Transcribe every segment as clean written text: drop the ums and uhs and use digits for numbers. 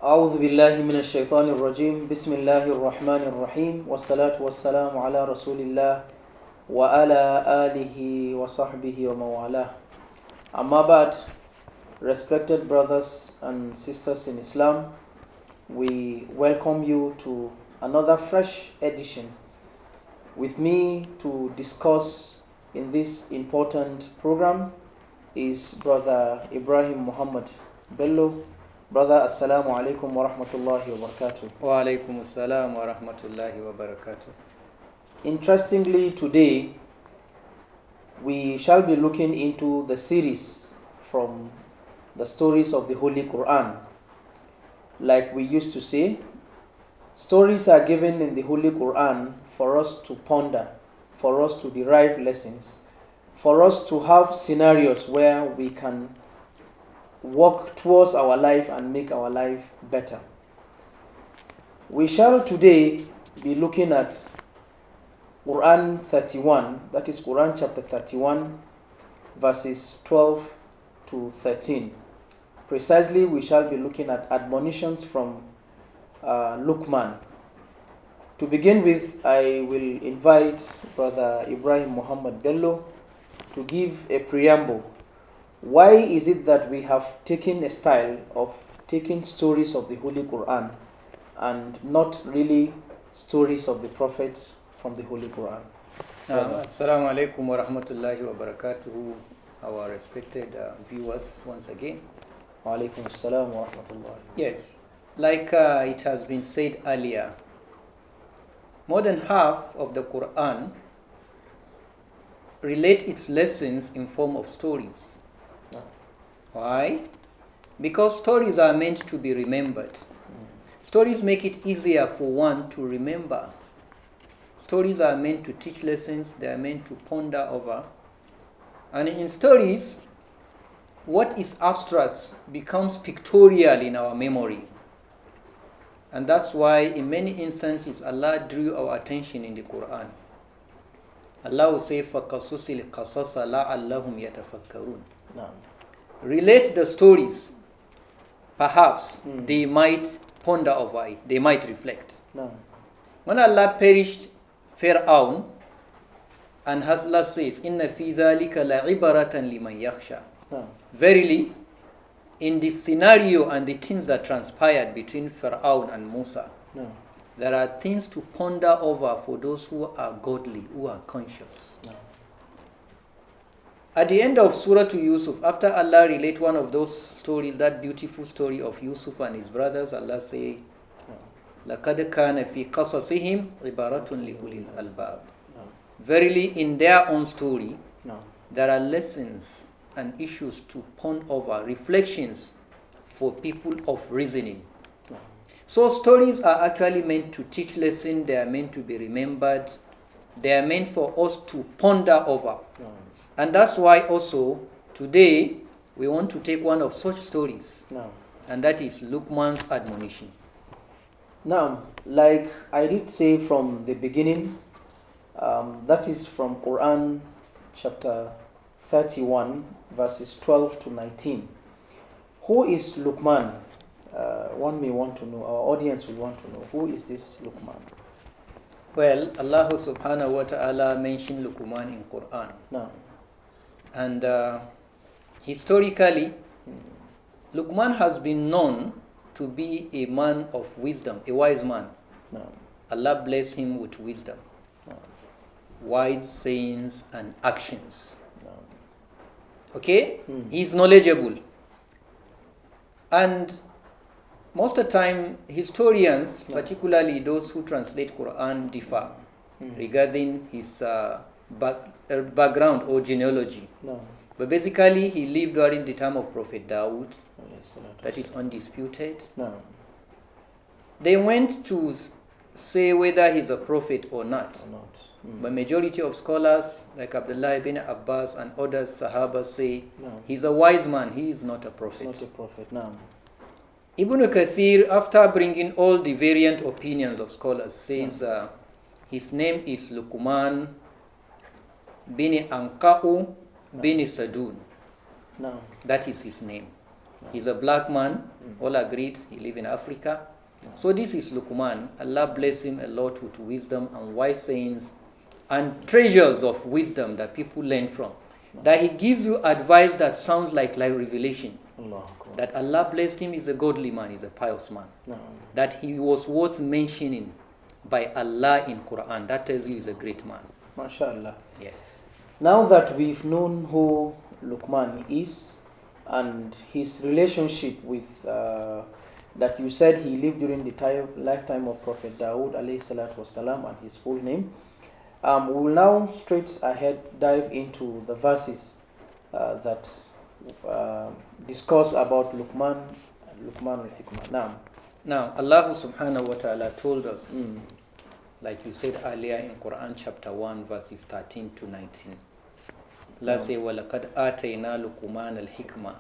أعوذ بالله من الشيطان الرجيم بسم الله الرحمن الرحيم والصلاة والسلام على رسول الله وعلى آله وصحبه وموالاه. Amma ba'd, respected brothers and sisters in Islam, we welcome you to another fresh edition. With me to discuss in this important program is Brother Ibrahim Muhammad Bello. Brother, Assalamu alaikum wa rahmatullahi wa barakatuh. Wa alaikum assalam wa rahmatullahi wa barakatuh. Interestingly, today we shall be looking into the series from the stories of the Holy Qur'an. Like we used to say, stories are given in the Holy Qur'an for us to ponder, for us to derive lessons, for us to have scenarios where we can work towards our life and make our life better. We shall today be looking at Quran 31, that is Quran chapter 31, verses 12 to 13. Precisely, we shall be looking at admonitions from Luqman. To begin with, I will invite Brother Ibrahim Muhammad Bello to give a preamble. Why is it that we have taken a style of taking stories of the Holy Quran and not really stories of the Prophet from the Holy Quran? Assalamu alaikum wa rahmatullahi wa barakatuh, our respected viewers once again. Wa alaikum assalam wa rahmatullahi. Yes, like it has been said earlier, more than half of the Quran relate its lessons in form of stories. Why? Because stories are meant to be remembered. Stories make it easier for one to remember. Stories are meant to teach lessons, they are meant to ponder over. And in stories, what is abstract becomes pictorial in our memory. And that's why in many instances Allah drew our attention in the Quran. Allah will say, فَقَصُصِ الْقَصَصَ لَعَلَّهُمْ يَتَفَكَّرُونَ. Relate the stories, perhaps they might ponder over it, they might reflect. When Allah perished Fir'aun, and Allah says, Inna fi dhalika la'ibaratan liman yakhsha. Verily, in this scenario and the things that transpired between Fir'aun and Musa, there are things to ponder over for those who are godly, who are conscious. At the end of Surah to Yusuf, after Allah relate one of those stories, that beautiful story of Yusuf and his brothers, Allah say, لَقَدْ كَانَ فِي قَصَصِهِمْ عِبَارَةٌ لِأُولِي الْأَلْبَابِ. Verily, in their own story, there are lessons and issues to ponder over, reflections for people of reasoning. So stories are actually meant to teach lessons, they are meant to be remembered, they are meant for us to ponder over. And that's why also today we want to take one of such stories, and that is Luqman's admonition. Now, like I did say from the beginning, that is from Quran chapter 31, verses 12 to 19. Who is Luqman? One may want to know, our audience will want to know, who is this Luqman? Well, Allah subhanahu wa ta'ala mentioned Luqman in Quran. And historically, Luqman has been known to be a man of wisdom, a wise man. Allah blessed him with wisdom, wise sayings and actions. Okay? He's knowledgeable. And most of the time, historians, particularly those who translate Quran, differ regarding his background or genealogy. But basically, he lived during the time of Prophet Dawood. That is undisputed. They went to say whether he's a prophet or not. But majority of scholars, like Abdullah ibn Abbas and others, Sahaba, say he's a wise man, he is not a prophet. Not a prophet, no. Ibn Kathir, after bringing all the variant opinions of scholars, says his name is Luqman bin Anka'u bin Sadun. That is his name. He's a black man All agreed he live in Africa. So this is Luqman. Allah bless him a lot with wisdom and wise sayings and treasures of wisdom that people learn from. That he gives you advice that sounds like revelation. That Allah blessed him is a godly man, is a pious man. That he was worth mentioning by Allah in Qur'an. That tells you he's a great man. MashaAllah. Yes. Now that we've known who Luqman is and his relationship with that you said he lived during the lifetime of Prophet Dawood alayhi salatu wasalam and his full name, we will now straight ahead dive into the verses that discuss about Luqman al-Hikmah. Now, Allah subhanahu wa ta'ala told us, like you said earlier in Quran chapter 1 verses 13 to 19. Allah say, وَلَقَدْ آتَيْنَا لُقْمَانَ الْحِكْمَةِ.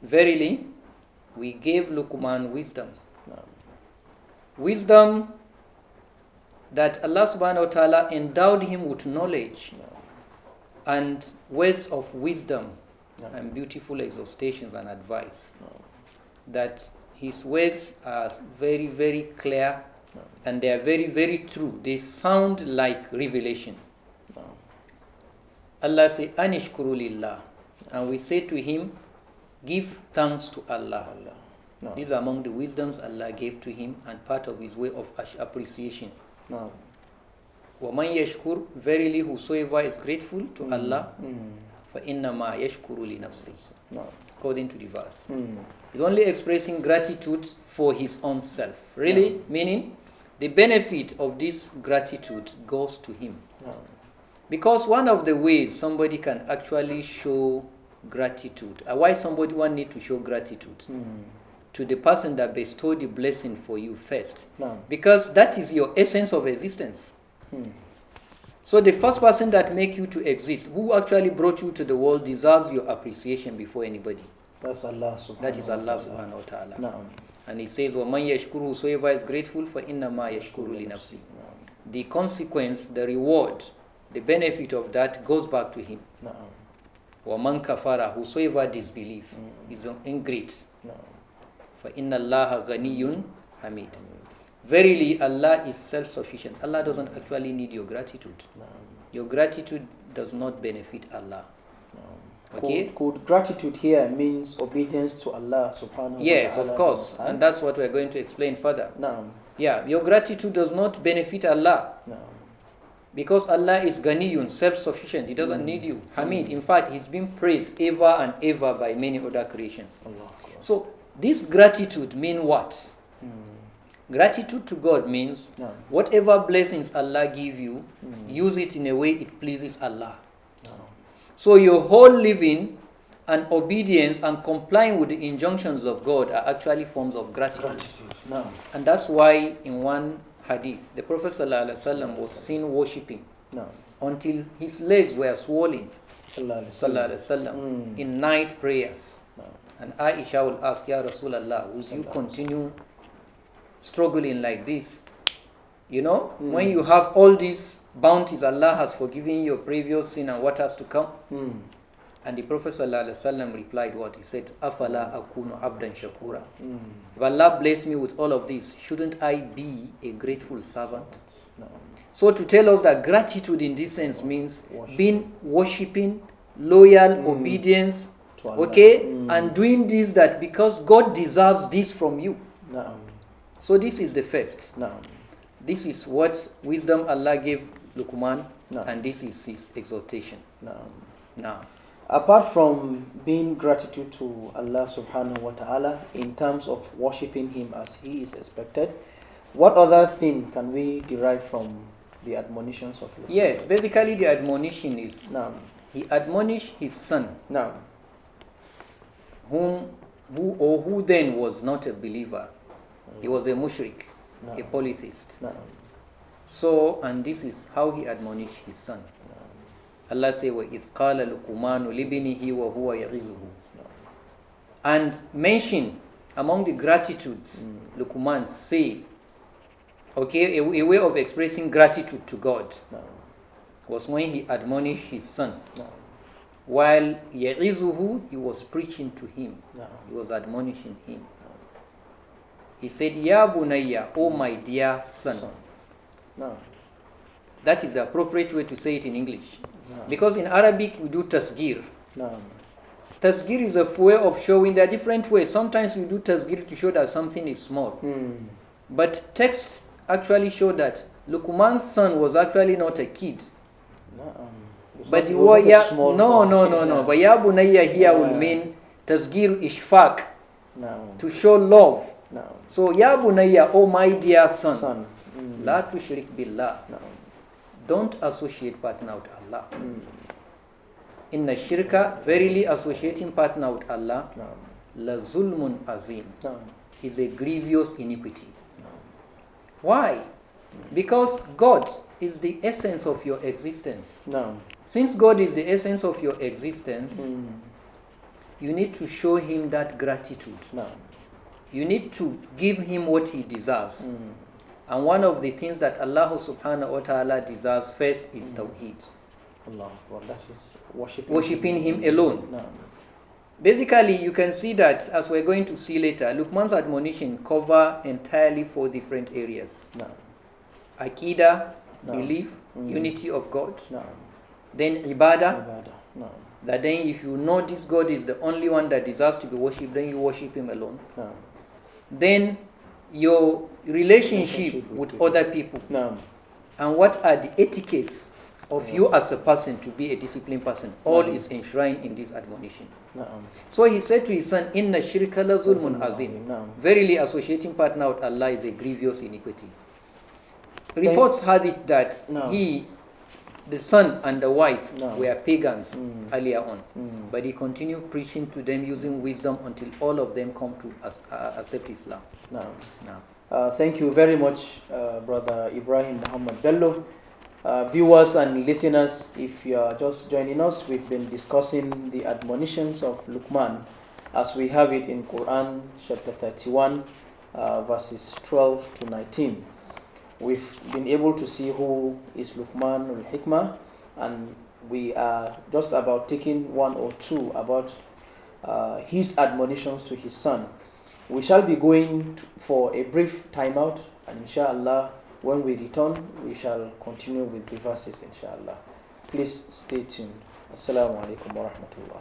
Verily, we gave Luqman wisdom. Wisdom that Allah subhanahu wa ta'ala endowed him with knowledge and words of wisdom and beautiful exhortations and advice. That his words are very, very clear and they are very, very true. They sound like revelation. Allah say, Anishkuru lillah. And we say to him, give thanks to Allah. These are among the wisdoms Allah gave to him and part of his way of appreciation. وَمَنْ يَشْكُرْ, verily whosoever is grateful to Allah, فَإِنَّمَا يَشْكُرُ لِنَفْسِهِ. According to the verse. He's only expressing gratitude for his own self. Really? Meaning, the benefit of this gratitude goes to him. Because one of the ways somebody can actually show gratitude, why somebody one need to show gratitude to the person that bestowed the blessing for you first. Because that is your essence of existence. So the first person that make you to exist, who actually brought you to the world, deserves your appreciation before anybody. That's Allah subhanahu wa ta'ala. That is Allah subhanahu wa ta'ala. And he says, وَمَنْ يَشْكُرُ, whosoever is grateful, فَإِنَّمَا يَشْكُرُ لِنَفْسِهِ. The consequence, the reward, the benefit of that goes back to him. وَمَنْ كَفَرَ, whosoever disbelieves, is ingrate. فَإِنَّ اللَّهَ غَنِيٌّ حَمِيدٌ. Verily, Allah is self-sufficient. Allah doesn't actually need your gratitude. Your gratitude does not benefit Allah. Okay? Could gratitude here means obedience to Allah subhanahu wa ta'ala? Yes, of course. And that's what we're going to explain further. Yeah, your gratitude does not benefit Allah. Because Allah is Ghaniyun, self-sufficient. He doesn't need you. Hamid, in fact, he's been praised ever and ever by many other creations. So, this gratitude means what? Gratitude to God means whatever blessings Allah give you, use it in a way it pleases Allah. So your whole living and obedience and complying with the injunctions of God are actually forms of gratitude. And that's why in one hadith, the Prophet ﷺ was seen worshipping until his legs were swollen in night prayers. And Aisha will ask, Ya Rasulallah, will you continue struggling like this? You know, when you have all these bounties, Allah has forgiven your previous sin and what has to come. And the Prophet ﷺ replied what? He said, Afala akunu abdan shakura. If Allah bless me with all of this, shouldn't I be a grateful servant? So to tell us that gratitude in this sense means being worshipping, loyal, obedience, and doing this that because God deserves this from you. So this is the first. This is what wisdom Allah gave Luqman, and this is his exhortation. Now, apart from being gratitude to Allah subhanahu wa ta'ala in terms of worshipping him as he is expected, what other thing can we derive from the admonitions of Luqman? Yes, basically the admonition is he admonished his son, who then was not a believer. He was a mushrik, a polytheist. So, and this is how he admonished his son. Allah says, وَإِذْ قَالَ لُقْمَانُ لِبْنِهِ وَهُوَ يَعِظُهُ. And mention among the gratitudes Luqman say, a way of expressing gratitude to God was when he admonished his son. While ya'izuhu, he was preaching to him. No. He was admonishing him. He said, Ya bunayya, oh my dear son. No. That is the appropriate way to say it in English. No. Because in Arabic we do tasgir. No. Tasgir is a way of showing there are different ways. Sometimes we do tasgir to show that something is small. But texts actually show that Luqman's son was actually not a kid. No. But the word no. But ya bunayya here will mean tasgir ishfaq, to show love. No. So ya bunayya, oh my dear son, la tushrik billah. No. Don't associate partner with Allah. Inna shirka, verily associating partner with Allah, la zulmun azim, is a grievous iniquity. Why? Because God is the essence of your existence. Since God is the essence of your existence, you need to show him that gratitude. You need to give him what he deserves. And one of the things that Allah subhanahu wa ta'ala deserves first is tawheed. Allah, well, that is worshipping him alone. Basically, you can see that, as we're going to see later, Luqman's admonition cover entirely 4 different areas. Aqidah, belief, unity of God. Then ibadah. That then if you know this God is the only one that deserves to be worshipped, then you worship him alone. Then your relationship with other people. And what are the etiquettes of you as a person to be a disciplined person? All is enshrined in this admonition. So he said to his son, Inna shirka la zulmun azim. Verily associating partner with Allah is a grievous iniquity. Reports had it that he, the son and the wife, were pagans earlier on. But he continued preaching to them using wisdom until all of them come to accept Islam. Thank you very much, Brother Ibrahim Muhammad Bello. Viewers and listeners, if you are just joining us, we've been discussing the admonitions of Luqman as we have it in Quran chapter 31, verses 12 to 19. We've been able to see who is Luqman al-Hikmah, and we are just about taking 1 or 2 about his admonitions to his son. We shall be going for a brief timeout, and inshallah, when we return, we shall continue with the verses, inshallah. Please stay tuned. Assalamu alaikum wa rahmatullah.